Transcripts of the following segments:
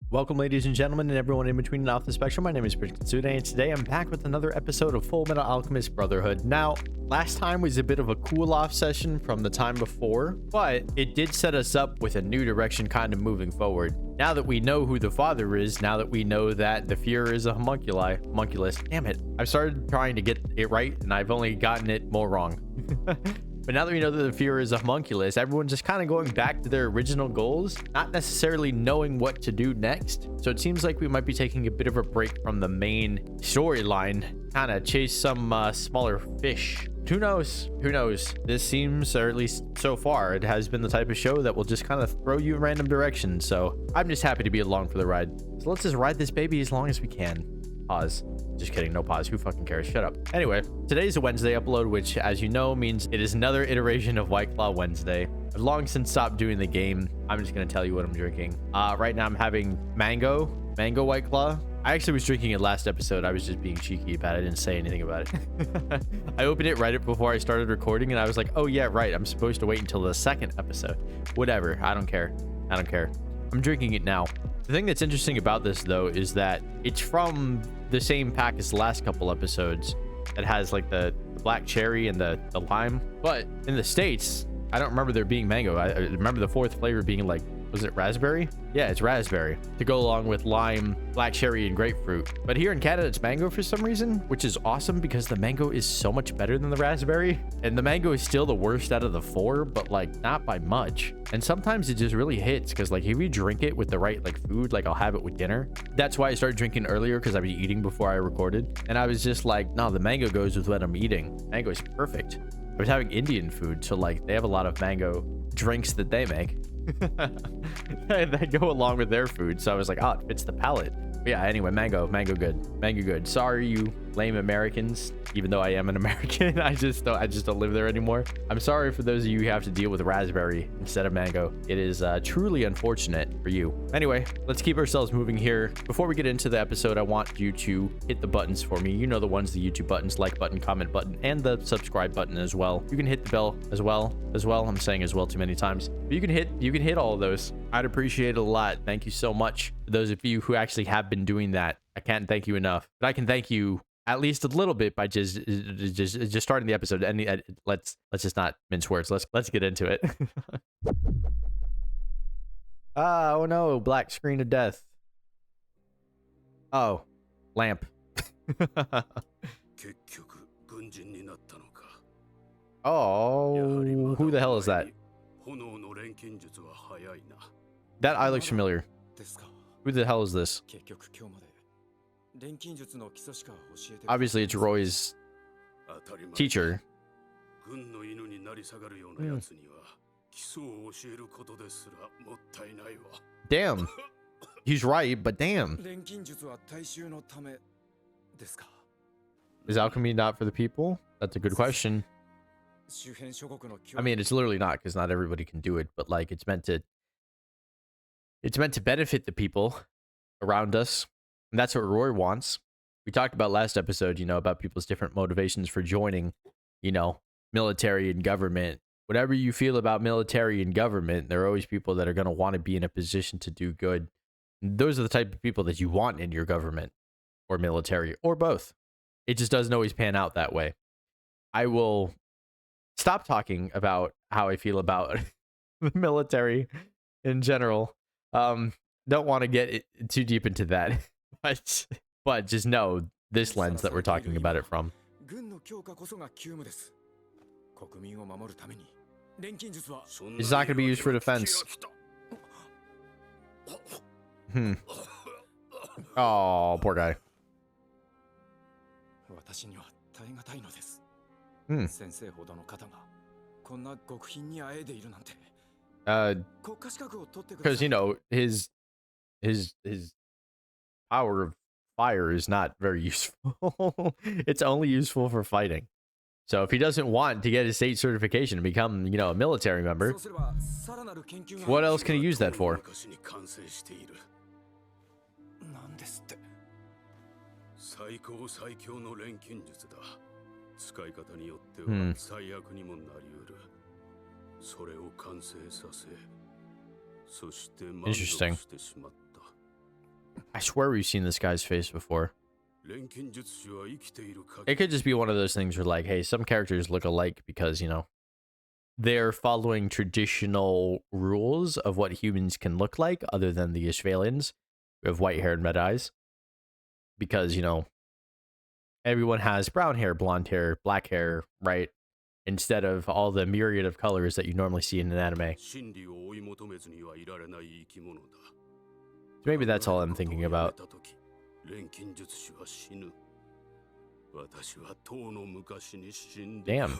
Welcome, ladies and gentlemen, and everyone in between and off the spectrum. My name is Bridget Katsuda, and today I'm back with another episode of Full Metal Alchemist Brotherhood. Now, last time was a bit of a cool-off session from the time before, but it did set us up with a new direction kind of moving forward. Now that we know who the father is, now that we know that the Fuhrer is a homunculus, damn it. I've started trying to get it right, and I've only gotten it more wrong. But now that we know that the Fuhrer is a homunculus, everyone's just kind of going back to their original goals, not necessarily knowing what to do next. So it seems like we might be taking a bit of a break from the main storyline, kind of chase some smaller fish. Who knows? Who knows? This seems, or at least so far, it has been the type of show that will just kind of throw you in random directions. So I'm just happy to be along for the ride. So let's just ride this baby as long as we can. Pause. Just kidding, no pause. Who fucking cares? Shut up. Anyway, today's a Wednesday upload, which, as you know, means it is another iteration of White Claw Wednesday. I've long since stopped doing the game. I'm just gonna tell you what I'm drinking. Right now I'm having mango White Claw. I actually was drinking it last episode. I was just being cheeky about it. I didn't say anything about it. I opened it right before I started recording, and I was like, oh yeah, right. I'm supposed to wait until the second episode. Whatever. I don't care. I don't care. I'm drinking it now. The thing that's interesting about this, though, is that it's from the same pack as the last couple episodes that has like the black cherry and the lime. But in the States, I don't remember there being mango. I remember the fourth flavor being like, was it raspberry? Yeah, it's raspberry to go along with lime, black cherry, and grapefruit. But here in Canada, it's mango for some reason, which is awesome because the mango is so much better than the raspberry. And the mango is still the worst out of the four, but like not by much. And sometimes it just really hits because like if you drink it with the right like food, like I'll have it with dinner. That's why I started drinking earlier, because I'd be eating before I recorded. And I was just like, no, the mango goes with what I'm eating. Mango is perfect. I was having Indian food, so like they have a lot of mango drinks that they make. They go along with their food, so I was like, oh, it fits the palate. But yeah, anyway, mango good. Sorry, you lame Americans, even though I am an American. I just don't live there anymore. I'm sorry for those of you who have to deal with raspberry instead of mango. It is truly unfortunate for you. Anyway, let's keep ourselves moving here. Before we get into the episode, I want you to hit the buttons for me. You know the ones, the YouTube buttons, like button, comment button, and the subscribe button as well. You can hit the bell as well. I'm saying as well too many times. But you can hit all of those. I'd appreciate it a lot. Thank you so much for those of you who actually have been doing that. I can't thank you enough, but I can thank you at least a little bit by just starting the episode. And let's just not mince words. Let's get into it. Oh no, black screen of death. Oh, lamp. Oh, who the hell is that? That eye looks familiar. Who the hell is this? Obviously, it's Roy's teacher. Damn. He's right, but damn. Is alchemy not for the people? That's a good question. I mean, it's literally not, because not everybody can do it, but like it's meant to benefit the people around us. And that's what Roy wants. We talked about last episode, about people's different motivations for joining, military and government. Whatever you feel about military and government, there are always people that are going to want to be in a position to do good. And those are the type of people that you want in your government or military or both. It just doesn't always pan out that way. I will stop talking about how I feel about the military in general. Don't want to get too deep into that. But just know this lens that we're talking about it from. It's not going to be used for defense. Oh, poor guy. Because his power of fire is not very useful. It's only useful for fighting. So if he doesn't want to get his state certification and become, a military member, what else can he use that for? Interesting. I swear we've seen this guy's face before. It could just be one of those things where, like, hey, some characters look alike because, you know, they're following traditional rules of what humans can look like other than the Ishvalians who have white hair and red eyes. Because, you know, everyone has brown hair, blonde hair, black hair, right? Instead of all the myriad of colors that you normally see in an anime. So maybe that's all I'm thinking about. Damn.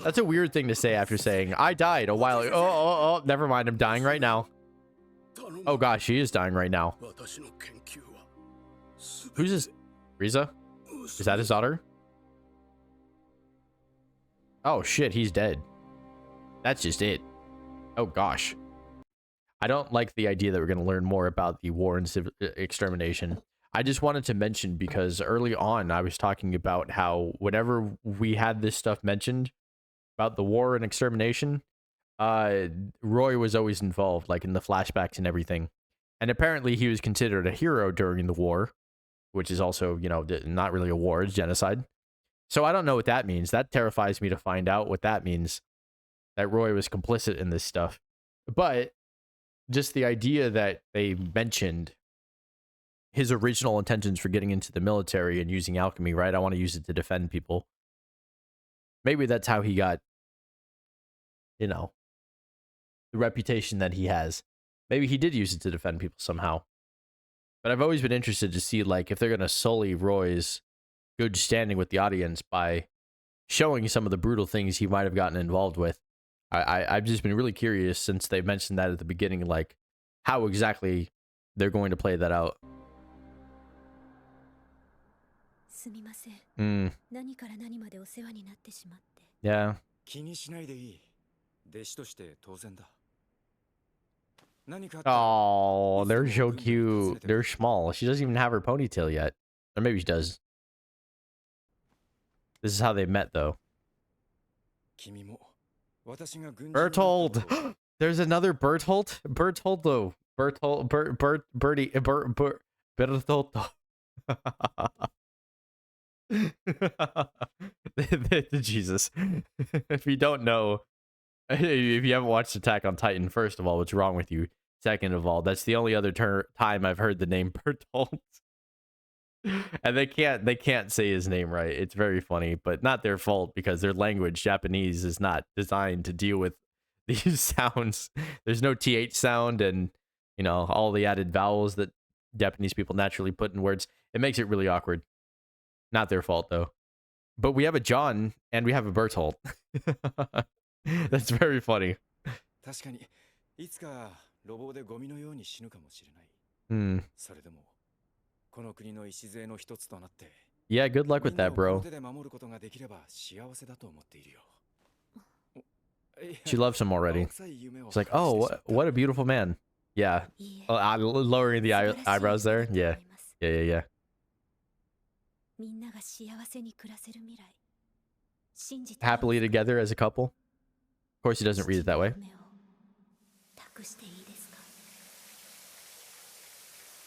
That's a weird thing to say after saying, I died a while ago. Oh, never mind. I'm dying right now. Oh gosh, she is dying right now. Who's this? Riza? Is that his daughter? Oh shit, he's dead. That's just it. Oh gosh. I don't like the idea that we're going to learn more about the war and extermination. I just wanted to mention because early on I was talking about how whenever we had this stuff mentioned about the war and extermination, Roy was always involved, like in the flashbacks and everything. And apparently he was considered a hero during the war, which is also, you know, not really a war, it's genocide. So I don't know what that means. That terrifies me to find out what that means, that Roy was complicit in this stuff. But just the idea that they mentioned his original intentions for getting into the military and using alchemy, right? I want to use it to defend people. Maybe that's how he got, you know, the reputation that he has. Maybe he did use it to defend people somehow. But I've always been interested to see, like, if they're going to sully Roy's good standing with the audience by showing some of the brutal things he might have gotten involved with. I've just been really curious since they mentioned that at the beginning, like, how exactly they're going to play that out. Yeah. Oh, they're so cute. They're small. She doesn't even have her ponytail yet. Or maybe she does. This is how they met, though. Bertold! There's another Bertold? Bertoldo. Bertie. Bertoldo. Jesus. If you don't know, if you haven't watched Attack on Titan, first of all, what's wrong with you? Second of all, that's the only other time I've heard the name Bertold. And they can't say his name right. It's very funny, but not their fault because their language, Japanese, is not designed to deal with these sounds. There's no TH sound and, you know, all the added vowels that Japanese people naturally put in words. It makes it really awkward. Not their fault, though. But we have a John and we have a Bertolt. That's very funny. Hmm. Yeah, good luck with that, bro. She loves him already. It's like, oh, what a beautiful man. Yeah. Lowering the eyebrows there. Yeah. Yeah. Happily together as a couple. Of course, he doesn't read it that way.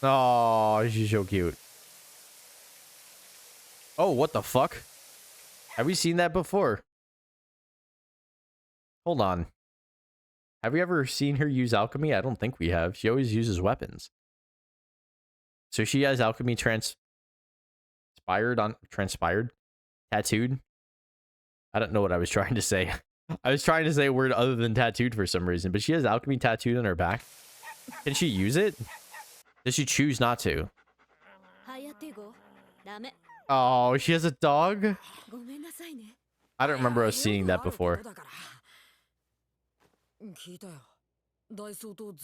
Oh, she's so cute. Oh, what the fuck? Have we seen that before? Hold on. Have we ever seen her use alchemy? I don't think we have. She always uses weapons. So she has alchemy transpired? Tattooed? I don't know what I was trying to say. I was trying to say a word other than tattooed for some reason, but she has alchemy tattooed on her back. Can she use it? Does she choose not to? Oh, she has a dog? I don't remember us seeing that before.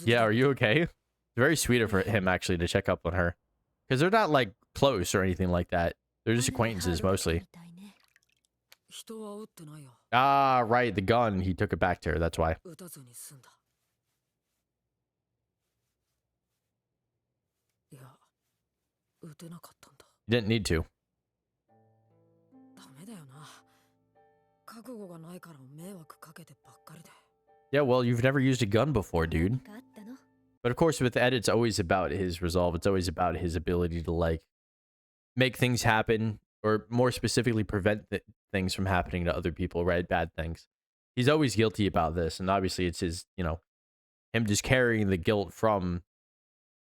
Yeah, are you okay? It's very sweet of him, actually, to check up on her. Because they're not, like, close or anything like that. They're just acquaintances, mostly. Ah, right, the gun. He took it back to her, that's why. You didn't need to. Yeah, well, you've never used a gun before, dude. But of course, with Ed, it's always about his resolve. It's always about his ability to, like, make things happen, or more specifically, prevent things from happening to other people, right? Bad things. He's always guilty about this. And obviously, it's his, you know, him just carrying the guilt from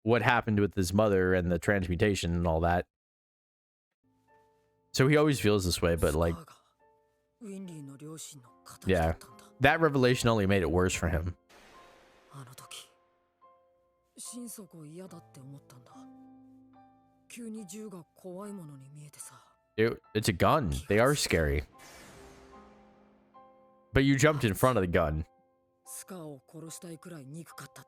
what happened with his mother and the transmutation and all that. So he always feels this way, but, like, yeah, that revelation only made it worse for him. It's a gun. They are scary. But you jumped in front of the gun.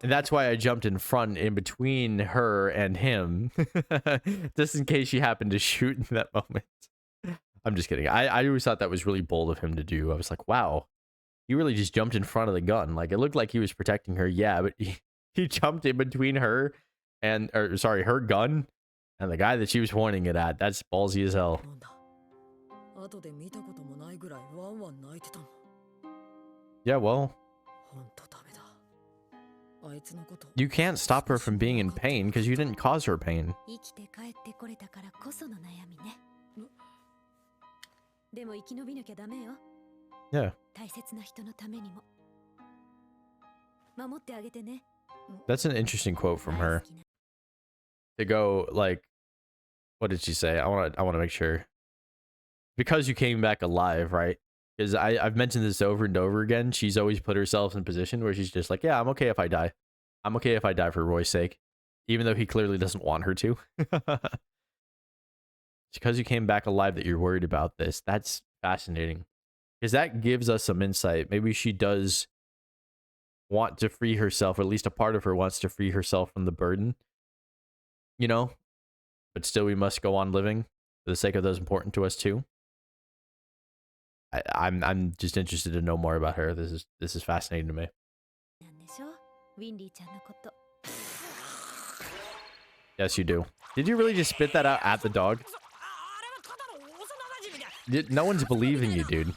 And that's why I jumped in front, in between her and him. Just in case she happened to shoot in that moment. I'm just kidding. I always thought that was really bold of him to do. I was like, wow. He really just jumped in front of the gun. Like, it looked like he was protecting her. Yeah, but he jumped in between her and, or sorry, her gun and the guy that she was pointing it at. That's ballsy as hell. Yeah, well, you can't stop her from being in pain because you didn't cause her pain. Yeah. That's an interesting quote from her. To go, like, what did she say? I want to make sure. Because you came back alive, right? Because I've mentioned this over and over again. She's always put herself in a position where she's just like, yeah, I'm okay if I die. I'm okay if I die for Roy's sake. Even though he clearly doesn't want her to. It's because you came back alive that you're worried about this. That's fascinating. Because that gives us some insight. Maybe she does want to free herself, or at least a part of her wants to free herself from the burden. You know? But still we must go on living for the sake of those important to us too. I'm just interested to know more about her. This is fascinating to me. Yes, you do. Did you really just spit that out at the dog? No one's believing you, dude.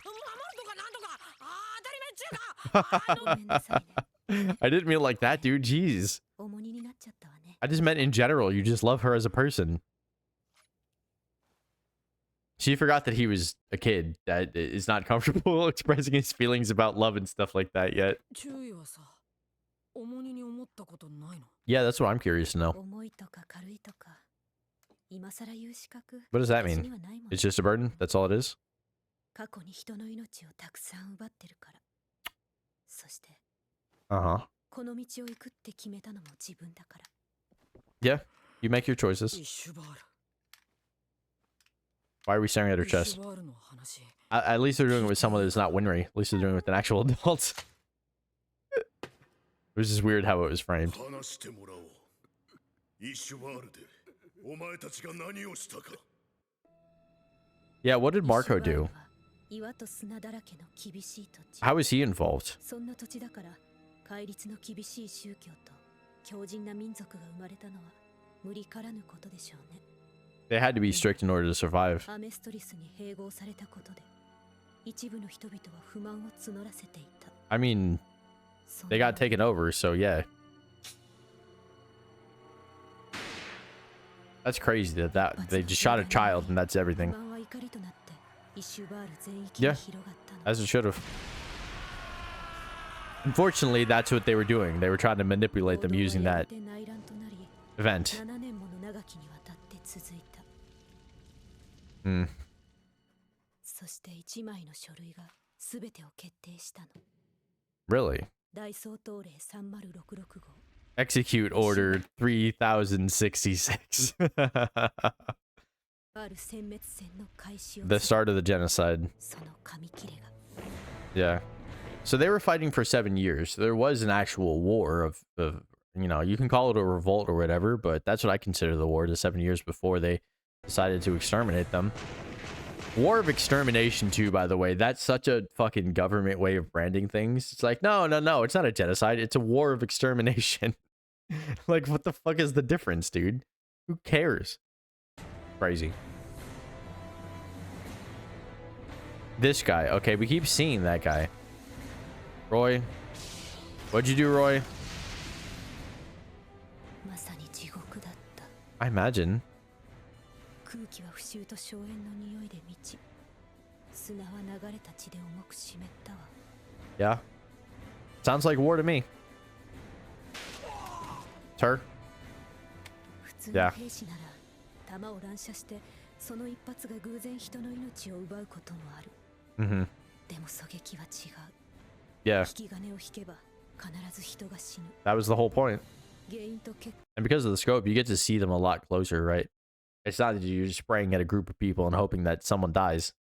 I didn't mean like that, dude. Jeez. I just meant in general. You just love her as a person. She forgot that he was a kid that is not comfortable expressing his feelings about love and stuff like that yet. Yeah, that's what I'm curious to know. What does that mean? It's just a burden? That's all it is? Uh-huh. Yeah, you make your choices. Why are we staring at her chest? At least they're doing it with someone that's not Winry. At least they're doing it with an actual adult. It was just weird how it was framed. Yeah, what did Marco do? How is he involved? They had to be strict in order to survive. I mean, they got taken over, so yeah. That's crazy that they just shot a child and that's everything. Yeah, as it should have. Unfortunately, that's what they were doing. They were trying to manipulate them using that event. Really? Execute order 3066. The start of the genocide. Yeah. So they were fighting for 7 years. There was an actual war of, you know, you can call it a revolt or whatever, but that's what I consider the war, the 7 years before they decided to exterminate them. War of extermination too, by the way. That's such a fucking government way of branding things. It's like, no, it's not a genocide. It's a war of extermination. Like, what the fuck is the difference, dude? Who cares? Crazy. This guy. Okay, we keep seeing that guy. Roy. What'd you do, Roy? I imagine. Yeah. Sounds like war to me. It's her. Yeah. Mm-hmm. Yeah. That was the whole point. And because of the scope, you get to see them a lot closer, right? It's not that you're just spraying at a group of people and hoping that someone dies.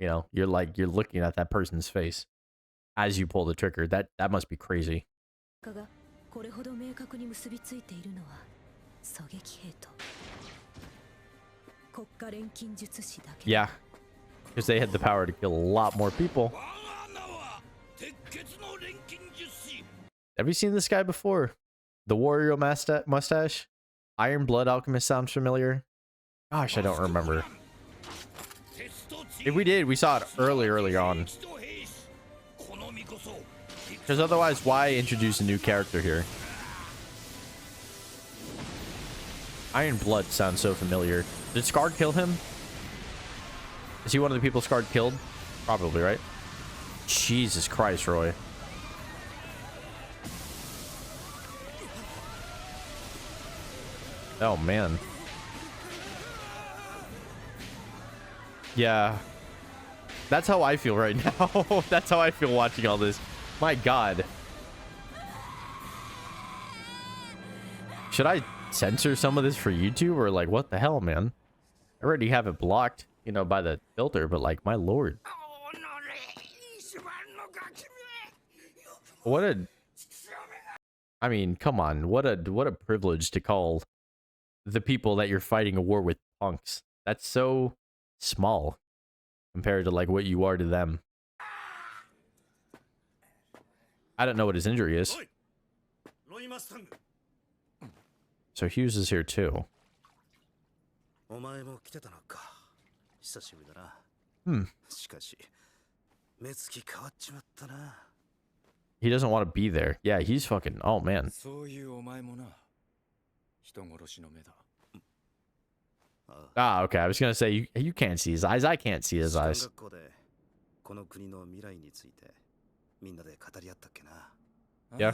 You know, you're looking at that person's face as you pull the trigger. That must be crazy. Yeah. Because they had the power to kill a lot more people. Have you seen this guy before? The warrior mustache? Iron Blood Alchemist sounds familiar. Gosh, I don't remember. If we did, we saw it early on. Because otherwise, why introduce a new character here? Iron Blood sounds so familiar. Did Scar kill him? Is he one of the people Scar killed? Probably, right? Jesus Christ, Roy. Oh, man. Yeah. That's how I feel right now. That's how I feel watching all this. My God. Should I censor some of this for YouTube or like what the hell, man? I already have it blocked, you know, by the filter, but like, my Lord. What a... I mean, come on. What a privilege to call the people that you're fighting a war with punks. That's so small compared to like what you are to them. I don't know what his injury is. So Hughes is here too. Hmm. He doesn't want to be there. Yeah, he's fucking... Oh, man. Ah, okay. I was going to say, you can't see his eyes. I can't see his eyes. Yeah.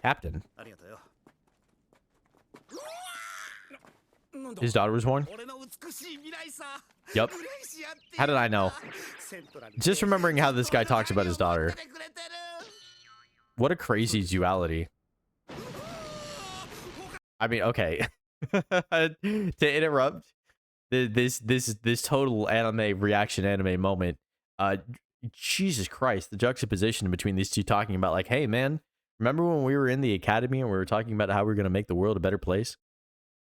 Captain. His daughter was born? Yep. How did I know? Just remembering how this guy talks about his daughter. What a crazy duality. I mean, okay. To interrupt this total anime moment. Jesus Christ, the juxtaposition between these two talking about like, hey man, remember when we were in the academy and we were talking about how we're going to make the world a better place?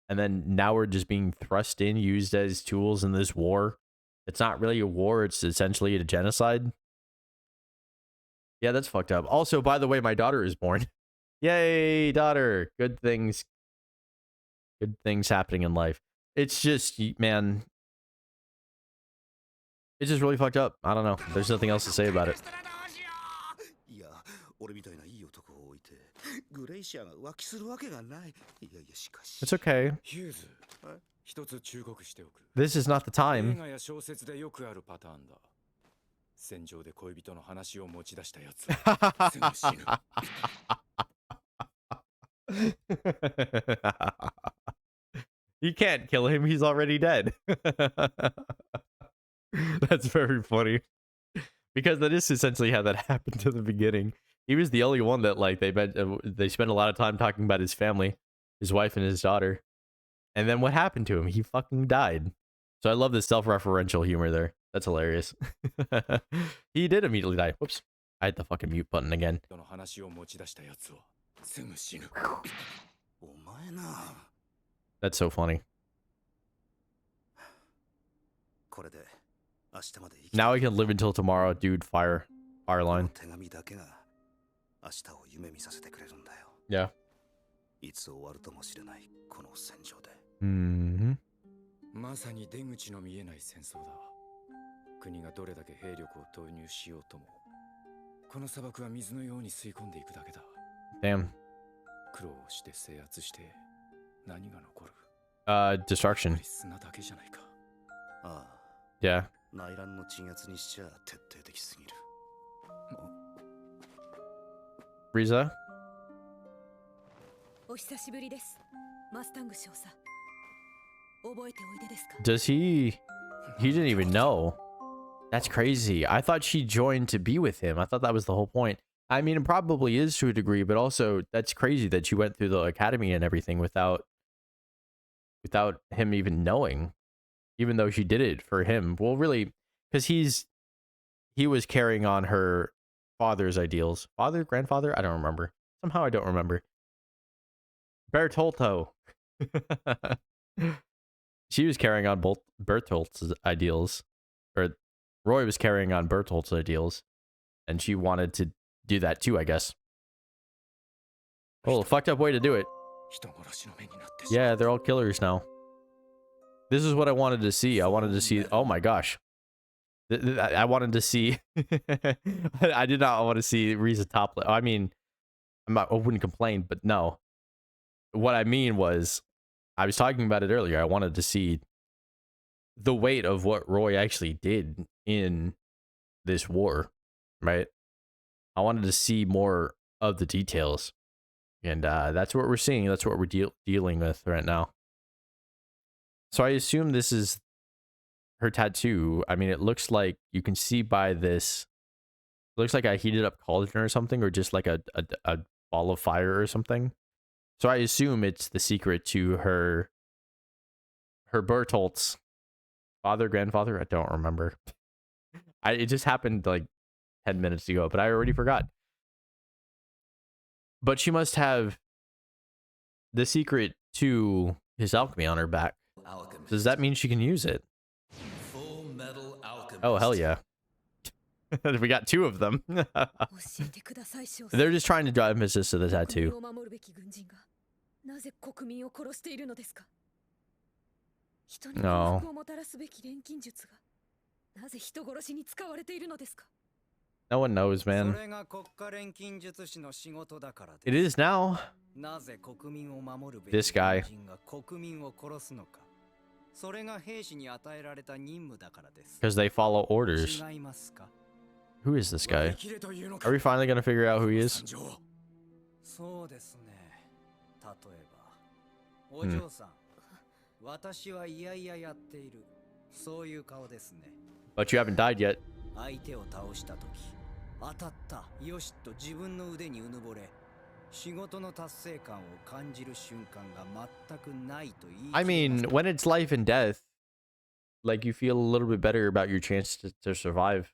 And then now we're just being thrust in, used as tools in this war. It's not really a war. It's essentially a genocide. Yeah, that's fucked up. Also, by the way, my daughter is born. Yay, daughter. Good things. Good things happening in life. It's just, man. It's just really fucked up. I don't know. There's nothing else to say about it. It's okay. This is not the time. You can't kill him. He's already dead. That's very funny. Because that is essentially how that happened to the beginning. He was the only one that like they spent a lot of time talking about his family, his wife and his daughter. And then what happened to him? He fucking died. So I love this self-referential humor there. That's hilarious. He did immediately die. Whoops. I hit the fucking mute button again. That's so funny. Now I can live until tomorrow, dude. Fire line. Yeah. Mm-hmm. 国がどれだけ兵力を投入しようとも、この砂漠は水のように吸い込んでいくだけだ。Damn. 苦労して制圧して何が残る？Destruction. 砂だけじゃないか。ああ。Yeah. 内乱の鎮圧にしちゃ徹底的すぎる。Riza? お久しぶりです。マスタング少佐。覚えておいでですか? Does he didn't even know. That's crazy. I thought she joined to be with him. I thought that was the whole point. I mean, it probably is to a degree, but also that's crazy that she went through the academy and everything without him even knowing, even though she did it for him. Well, really, because he was carrying on her father's ideals. Father, grandfather? I don't remember. Somehow I don't remember. Bertolto. She was carrying on both Bertolt's ideals, or Roy was carrying on Bertolt's ideals, and she wanted to do that too, I guess. Oh, fucked up way to do it. Yeah, they're all killers now. This is what I wanted to see. I wanted to see. Oh my gosh. I wanted to see. I did not want to see Riza toplet. I mean, I wouldn't complain, but no. What I mean was, I was talking about it earlier. I wanted to see the weight of what Roy actually did in this war, right? I wanted to see more of the details. And that's what we're seeing. That's what we're dealing with right now. So I assume this is her tattoo. I mean, it looks like, you can see by this, it looks like a heated up cauldron or something, or just like a ball of fire or something. So I assume it's the secret to her Bertolt's father, grandfather. I don't remember. It just happened like 10 minutes ago, but I already forgot. But she must have the secret to his alchemy on her back. Alchemist. Does that mean she can use it? Full metal alchemist. Oh, hell yeah. We got two of them. They're just trying to drive emphasis to the tattoo. No. No one knows, man. It is now. This guy. Because they follow orders. Who is this guy? Are we finally gonna figure out who he is? But you haven't died yet. I mean, when it's life and death, like, you feel a little bit better about your chance to survive.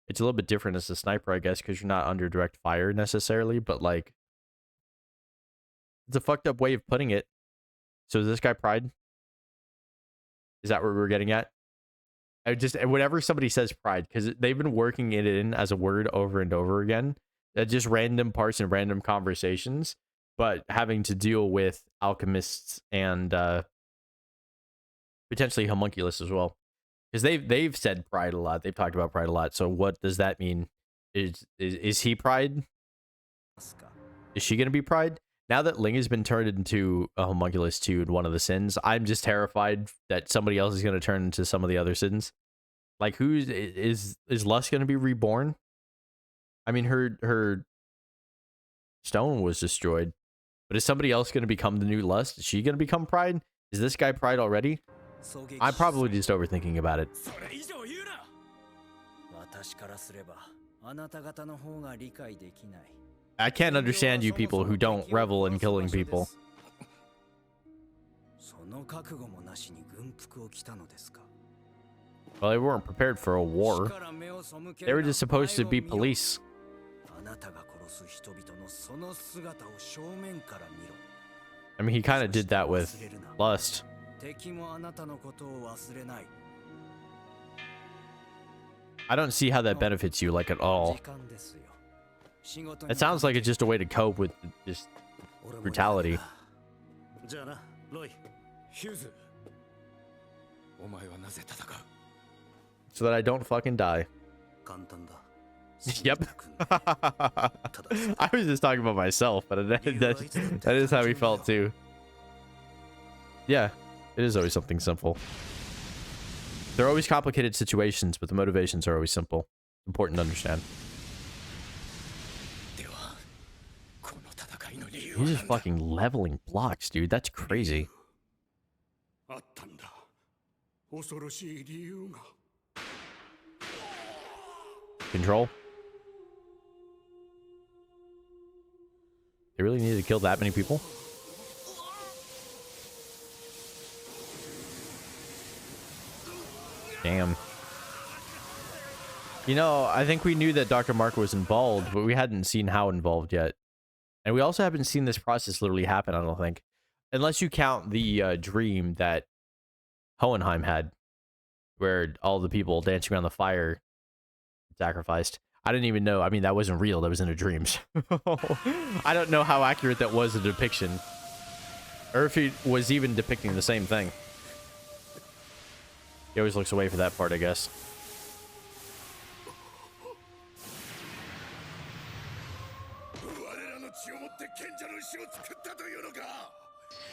It's a little bit different as a sniper, I guess, because you're not under direct fire necessarily, but like, it's a fucked up way of putting it. So is this guy pride? Is that what we're getting at? Whenever somebody says pride, because they've been working it in as a word over and over again, just random parts and random conversations, but having to deal with alchemists and potentially homunculus as well, because they've said pride a lot. They've talked about pride a lot. So what does that mean? Is he pride? Is she gonna be pride? Now that Ling has been turned into a homunculus too in one of the sins, I'm just terrified that somebody else is gonna turn into some of the other sins. Like, who is Lust gonna be reborn? I mean, her stone was destroyed, but is somebody else gonna become the new Lust? Is she gonna become pride? Is this guy pride already? I'm probably just overthinking about it. I can't understand you people who don't revel in killing people. Well, they weren't prepared for a war. They were just supposed to be police. I mean, he kind of did that with Lust. I don't see how that benefits you, like, at all. It sounds like it's just a way to cope with just brutality. So that I don't fucking die. 簡単だ Yep. I was just talking about myself, but that is how he felt too. Yeah, it is always something simple. They're always complicated situations, but the motivations are always simple. Important to understand. He's just fucking leveling blocks, dude. That's crazy. あったんだ恐ろしい理由が Control. They really needed to kill that many people? Damn. You know, I think we knew that Dr. Marco was involved, but we hadn't seen how involved yet. And we also haven't seen this process literally happen, I don't think. Unless you count the dream that Hohenheim had, where all the people dancing around the fire sacrificed. I didn't even know. I mean, that wasn't real. That was in a dreams. I don't know how accurate that was a depiction. Or if he was even depicting the same thing. He always looks away for that part, I guess.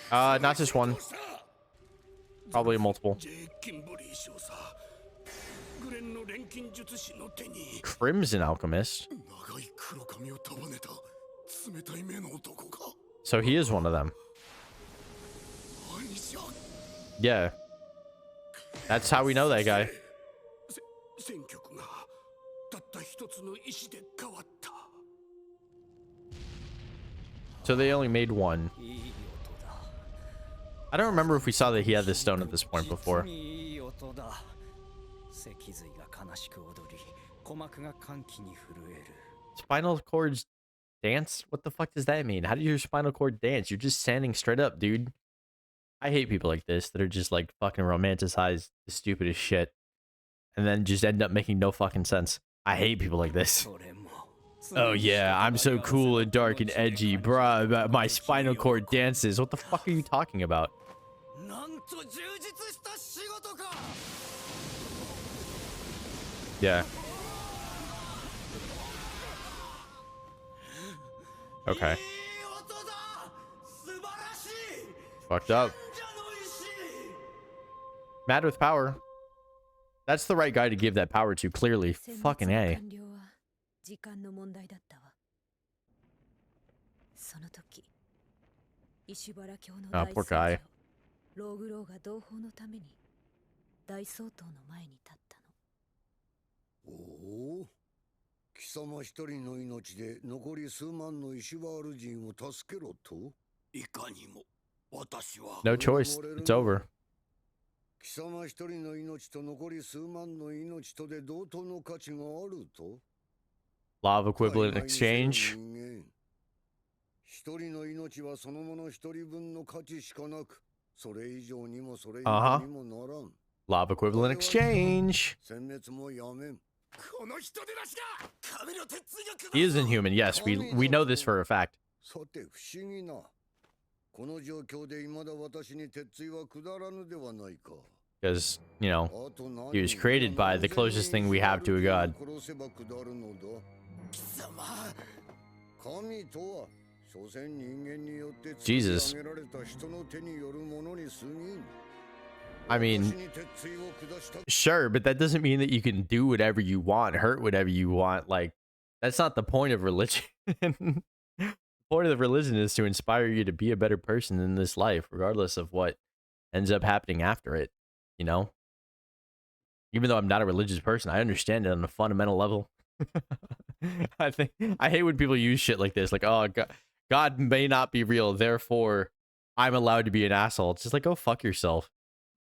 Not just one. Probably multiple. Crimson Alchemist. So he is one of them. Yeah. That's how we know that guy. So they only made one. I don't remember if we saw that he had this stone at this point before. Spinal cords dance? What the fuck does that mean? How do your spinal cord dance? You're just standing straight up, dude. I hate people like this that are just like fucking romanticize the stupidest shit and then just end up making no fucking sense. I hate people like this. Oh yeah, I'm so cool and dark and edgy, bruh. My spinal cord dances. What the fuck are you talking about? Yeah. Okay. Fucked up. Mad with power. That's the right guy to give that power to, clearly. Fucking A. Oh, poor guy. 老愚郎が同胞のために大総統の前に立ったの。おお貴様一人の命で残り数万の石ワール人を助けろといかにも私は No choice. It's over. 貴様一人の命と残り数万の命とで同等の価値があると Law of equivalent exchange. 一人の命はそのもの一人分の価値しかなくそれ以上にもそれ以上にもならん Law of equivalent exchange. 殲滅もやめん He is inhuman. Yes, we know this for a fact. さて不思議なこの状況で未だ私に鉄槌は下らぬではないか Because, you know, he was created by the closest thing we have to a god. 神とは所詮人間によって作り Jesus. 上げられた人の手によるものに過ぎん I mean, 私に鉄槌を下した sure, but that doesn't mean that you can do whatever you want, hurt whatever you want. Like, that's not the point of religion. The point of the religion is to inspire you to be a better person in this life, regardless of what ends up happening after it, you know? Even though I'm not a religious person, I understand it on a fundamental level. I hate when people use shit like this, like, oh, God may not be real, therefore I'm allowed to be an asshole. It's just like, go fuck yourself.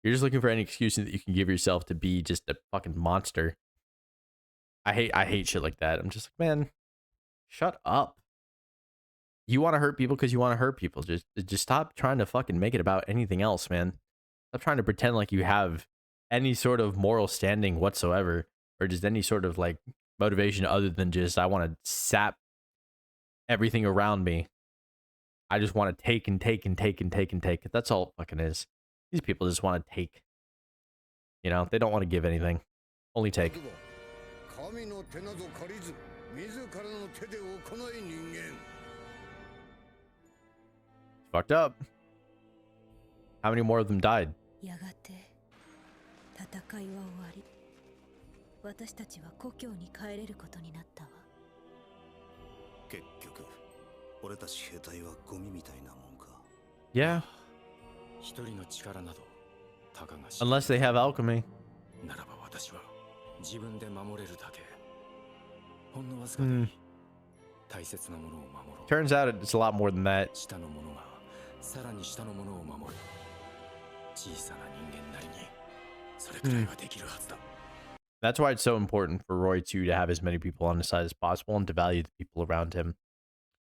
You're just looking for any excuse that you can give yourself to be just a fucking monster. I hate shit like that. I'm just like, man, shut up. You want to hurt people because you want to hurt people. Just stop trying to fucking make it about anything else, man. Stop trying to pretend like you have any sort of moral standing whatsoever, or just any sort of like motivation other than just I want to sap everything around me. I just want to take and take and take and take and take. That's all it fucking is. These people just want to take. You know, they don't want to give anything. Only take. 神の手など借りず、自らの手で行い人間。Fucked up. How many more of them died? やがて戦いは終わり、私たちは故郷に帰れることになったわ。結局、俺たち兵隊はゴミみたいなもんか。Yeah. 一人の力などたかが知 Unless they have alchemy. ならば私は自分で守れるだけ。ほんのわずかでいい大切なものを守ろう。 Turns out it's a lot more than that. 下の者がさらに下の者を守る。小さな人間なりにそれくらいはできるはずだ。That's why it's so important for Roy too to have as many people on his side as possible and to value the people around him.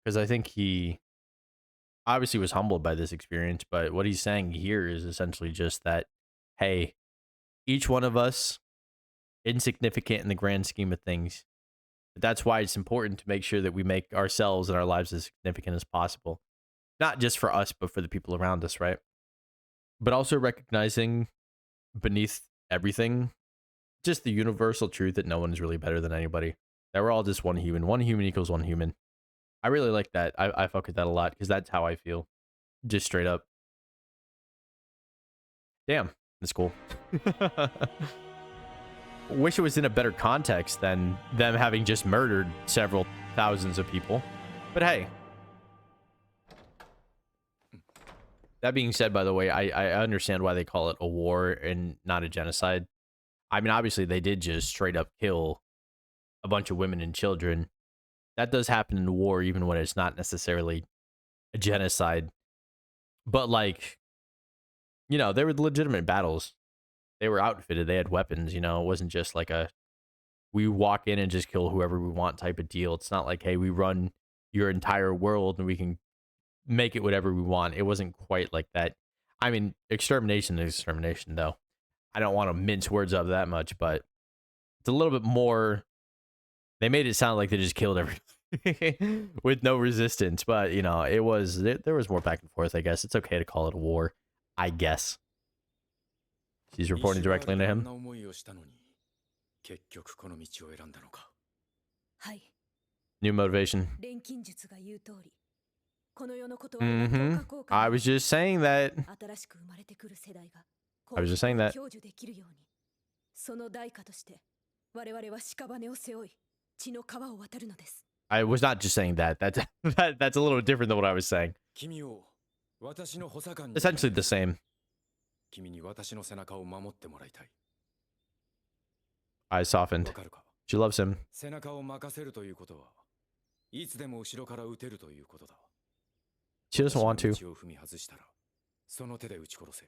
Because I think he obviously was humbled by this experience, but what he's saying here is essentially just that, hey, each one of us insignificant in the grand scheme of things. But that's why it's important to make sure that we make ourselves and our lives as significant as possible. Not just for us, but for the people around us, right? But also recognizing beneath everything, just the universal truth that no one is really better than anybody. That we're all just one human. One human equals one human. I really like that. I fuck with that a lot because that's how I feel. Just straight up. Damn, that's cool. Wish it was in a better context than them having just murdered several thousands of people. But hey. That being said, by the way, I understand why they call it a war and not a genocide. I mean, obviously, they did just straight up kill a bunch of women and children. That does happen in war, even when it's not necessarily a genocide. But, like, you know, they were legitimate battles. They were outfitted. They had weapons, you know. It wasn't just like a, we walk in and just kill whoever we want type of deal. It's not like, hey, we run your entire world and we can make it whatever we want. It wasn't quite like that. I mean, extermination is extermination, though. I don't want to mince words up that much, but it's a little bit more. They made it sound like they just killed everything with no resistance, but you know, it was there was more back and forth. I guess it's okay to call it a war. I guess. She's reporting directly into him. 結局この道を選んだのか。はい。 New motivation. 錬金術が言う通り、この世のことは I was just saying that. 新しく生まれてくる世代が I was just saying that. 享受できるように、その代価として我々は屍を背負い、血の川を渡るのです。 I was not just saying that. That's a little different than what I was saying. 君を私の補佐官に Essentially the same. 君に私の背中を守ってもらいたい。 Eyes softened. わかるか？ She loves him. 背中を任せるということはいつでも後ろから撃てるということだ。 She doesn't want to. 道を踏み外したらその手で撃ち殺せ。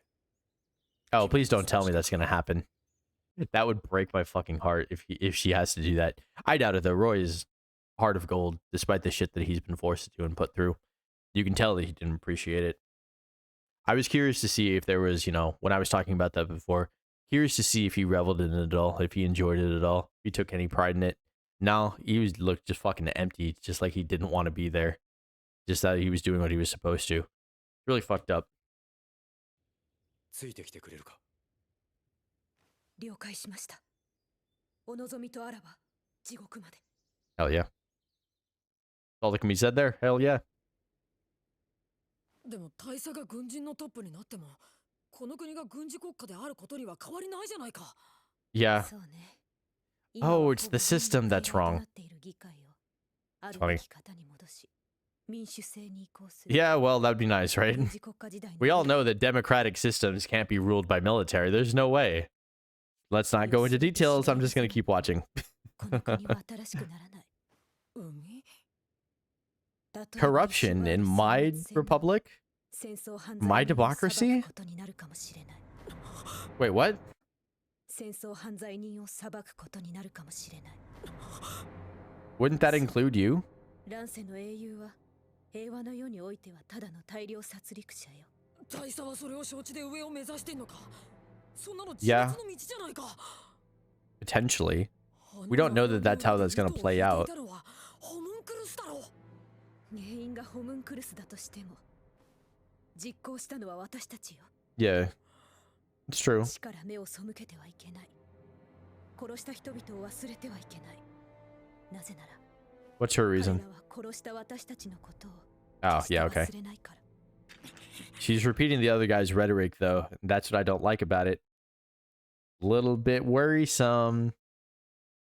Oh, please don't tell me that's gonna happen. That would break my fucking heart if she has to do that. I doubt it though. Roy is heart of gold, despite the shit that he's been forced to do and put through. You can tell that he didn't appreciate it. I was curious to see if there was, you know, when I was talking about that before, curious to see if he reveled in it at all, if he enjoyed it at all, if he took any pride in it. No, he looked just fucking empty, just like he didn't want to be there. Just that he was doing what he was supposed to. Really fucked up. ついてきてくれるか？了解しました。お望みとあらば地獄まで。 Hell yeah. All that can be said there. Hell yeah. でも大佐が軍人のトップになってもこの国が軍事国家であることには変わりないじゃないか。 Yeah. そうね。 Oh, it's the system that's wrong. It's funny. に戻し、民主制に移行する。 Yeah, well, that'd be nice, right? 軍事国家時代の We all know that democratic systems can't be ruled by military. There's no way. Let's not go into details. I'm just going to keep watching. この国は新しくならない。海？ Corruption in my republic? 戦争犯 My 罪人を democracy? 裁くことになるかもしれない。 Wait, what? 戦争犯罪人を裁くことになるかもしれない。 Wouldn't that include you? 乱世の英雄は平和の世においてはただの大量殺戮者よ。大佐はそれを承知で上を目指してんのか。そんなの自 Yeah. 滅の道じゃないか。 Potentially. We don't know that that's how that's going to play out. ホムンクルスだろ。原因がホムンクルスだとしても実行したのは私たちよ。 Yeah. It's true. 死から目を背けてはいけない。殺した人々を忘れてはいけない。なぜなら What's her reason? 彼らは殺した私たちのことを Oh, 決して yeah, okay. 忘れないから。 She's repeating the other guy's rhetoric, though. That's what I don't like about it. Little bit worrisome.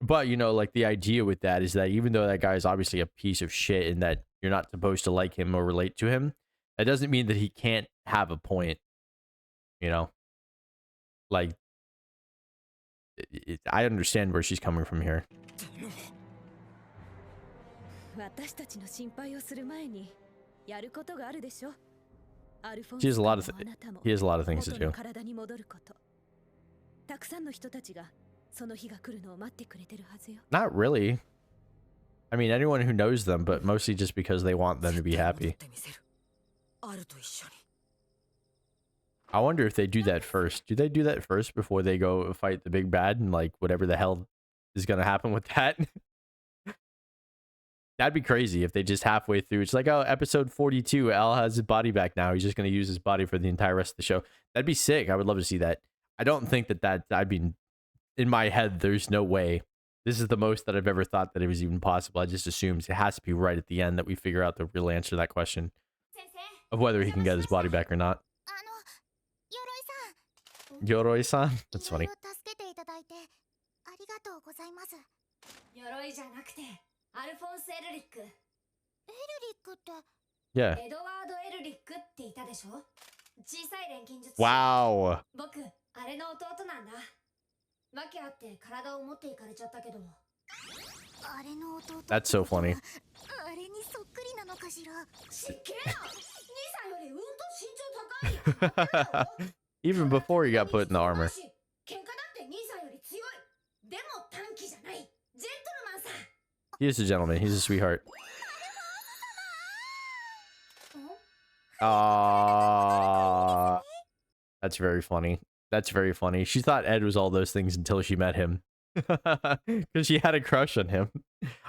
But, you know, like the idea with that is that even though that guy is obviously a piece of shit and that you're not supposed to like him or relate to him, that doesn't mean that he can't have a point. You know? Like, I understand where she's coming from here. 私たちの心配をする前にやることがあるでしょ。アルフォン He has ス a さ lot ん of もあなたも he has a lot of things to 元の do. 体に戻ること。たくさんの人たちがその日が来るのを待ってくれてるはずよ。 Not really. I mean, anyone who knows them, but mostly just because they want them to be happy. あると一緒に。 I wonder if they do that first. Do they do that first before they go fight the big bad and like whatever the hell is gonna happen with that? That'd be crazy if they just halfway through. It's like, oh, episode 42, Al has his body back now. He's just gonna use his body for the entire rest of the show. That'd be sick. I would love to see that. I don't think that I mean, in my head, there's no way. This is the most that I've ever thought that it was even possible. I just assumed it has to be right at the end that we figure out the real answer to that question of whether he can get his body back or not. Yoroi-san? That's funny. 鎧じゃなくてアルフォンス・エルリック。エルリックって Yeah. エドワード・エルリックって言ったでしょ。小さい錬金術師。 Wow. 僕あれの弟なんだ。訳あって体を持っていかれちゃったけど。あれの弟。 That's so funny. あれにそっくりなのかしら。しっけえな。兄さんよりうんと身長高い。 Even before he got put in the armor. 喧嘩だって兄さんより強い。でも短期じゃない。ジェントルマンさ。 He is a gentleman. He's a sweetheart. That's very funny. That's very funny. She thought Ed was all those things until she met him. Because she had a crush on him.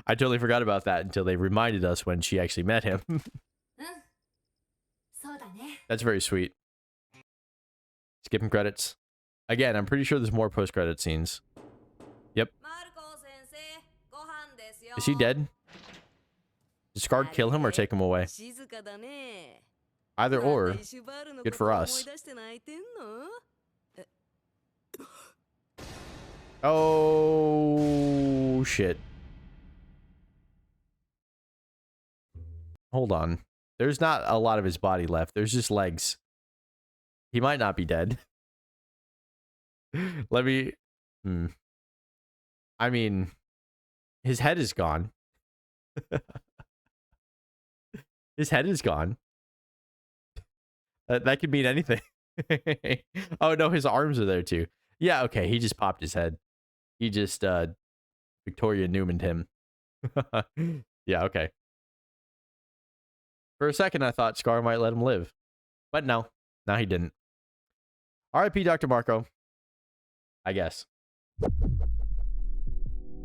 I totally forgot about that until they reminded us when she actually met him. That's very sweet. Skipping credits. Again, I'm pretty sure there's more post-credit scenes. Yep. Is he dead? Did Scar kill him or take him away? Either or. Good for us. Oh, shit. Hold on. There's not a lot of his body left. There's just legs. He might not be dead. Let me... I mean... His head is gone. His head is gone. That could mean anything. Oh, no, his arms are there, too. Yeah, okay, he just popped his head. He just, Victoria Newman'd him. Yeah, okay. For a second, I thought Scar might let him live. But no. No, he didn't. R.I.P. Dr. Marco. I guess.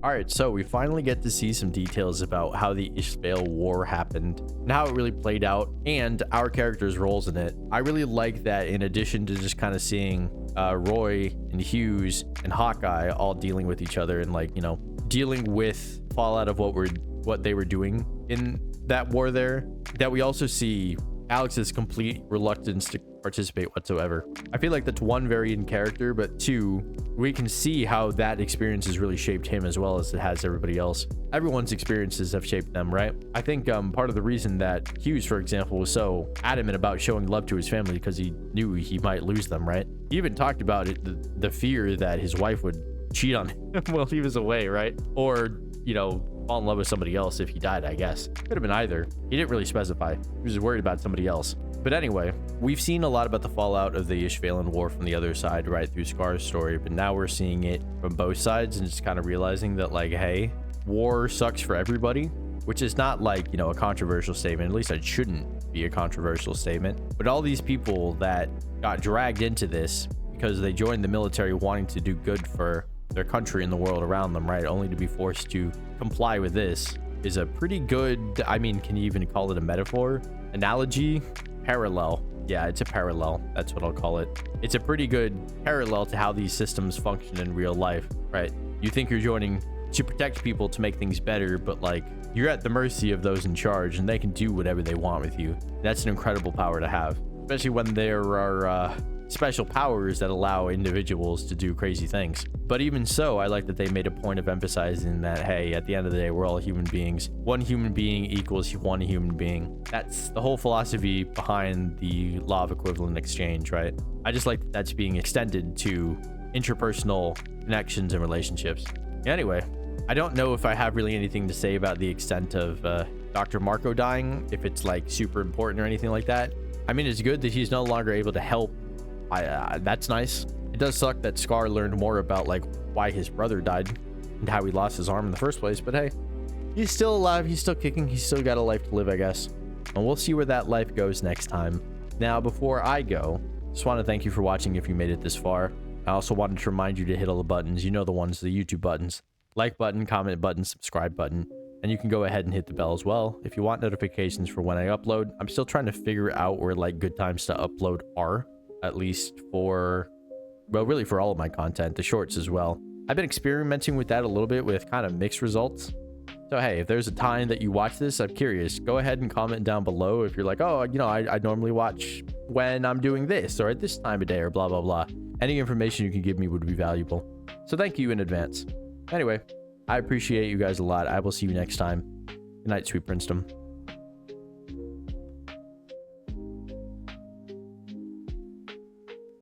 Alright, so we finally get to see some details about how the Ishvale War happened and how it really played out and our characters' roles in it. I really like that in addition to just kind of seeing Roy and Hughes and Hawkeye all dealing with each other and like, you know, dealing with fallout of what they were doing in that war there, that we also see Alex's complete reluctance to participate whatsoever. I feel like that's one, very in character, but two, we can see how that experience has really shaped him as well as it has everybody else. Everyone's experiences have shaped them, right? I think part of the reason that Hughes, for example, was so adamant about showing love to his family because he knew he might lose them, right? He even talked about it, the fear that his wife would cheat on him while he was away, right? Or, you know, fall in love with somebody else if he died, I guess. Could have been either. He didn't really specify. He was worried about somebody else. But anyway, we've seen a lot about the fallout of the Ishvalen War from the other side, right, through Scar's story, but now we're seeing it from both sides and just kind of realizing that, like, hey, war sucks for everybody, which is not like, you know, a controversial statement. At least it shouldn't be a controversial statement. But all these people that got dragged into this because they joined the military wanting to do good for their country and the world around them, right, only to be forced to comply with this is a pretty good, I mean, can you even call it a metaphor? Analogy? Parallel. Yeah, it's a parallel. That's what I'll call it. It's a pretty good parallel to how these systems function in real life, right? You think you're joining to protect people to make things better, but like you're at the mercy of those in charge and they can do whatever they want with you. That's an incredible power to have, especially when there are special powers that allow individuals to do crazy things. But even so, I like that they made a point of emphasizing that, hey, at the end of the day, we're all human beings. One human being equals one human being. That's the whole philosophy behind the law of equivalent exchange, right? I just like that that's being extended to interpersonal connections and relationships. Anyway, I don't know if I have really anything to say about the extent of Dr. Marco dying, if it's like super important or anything like that. I mean, it's good that he's no longer able to help. That's nice. It does suck that Scar learned more about like why his brother died and how he lost his arm in the first place, but hey, he's still alive, he's still kicking, he's still got a life to live, I guess. And we'll see where that life goes next time. Now, before I go, just want to thank you for watching if you made it this far. I also wanted to remind you to hit all the buttons. You know the ones, the YouTube buttons. Like button, comment button, subscribe button. And you can go ahead and hit the bell as well if you want notifications for when I upload. I'm still trying to figure out where like good times to upload are, at least for, well, really for all of my content, the shorts as well. I've been experimenting with that a little bit with kind of mixed results. So hey, if there's a time that you watch this, I'm curious, go ahead and comment down below if you're like, oh, you know, I normally watch when I'm doing this or at this time of day or blah, blah, blah. Any information you can give me would be valuable. So thank you in advance. Anyway, I appreciate you guys a lot. I will see you next time. Good night, sweet princedom.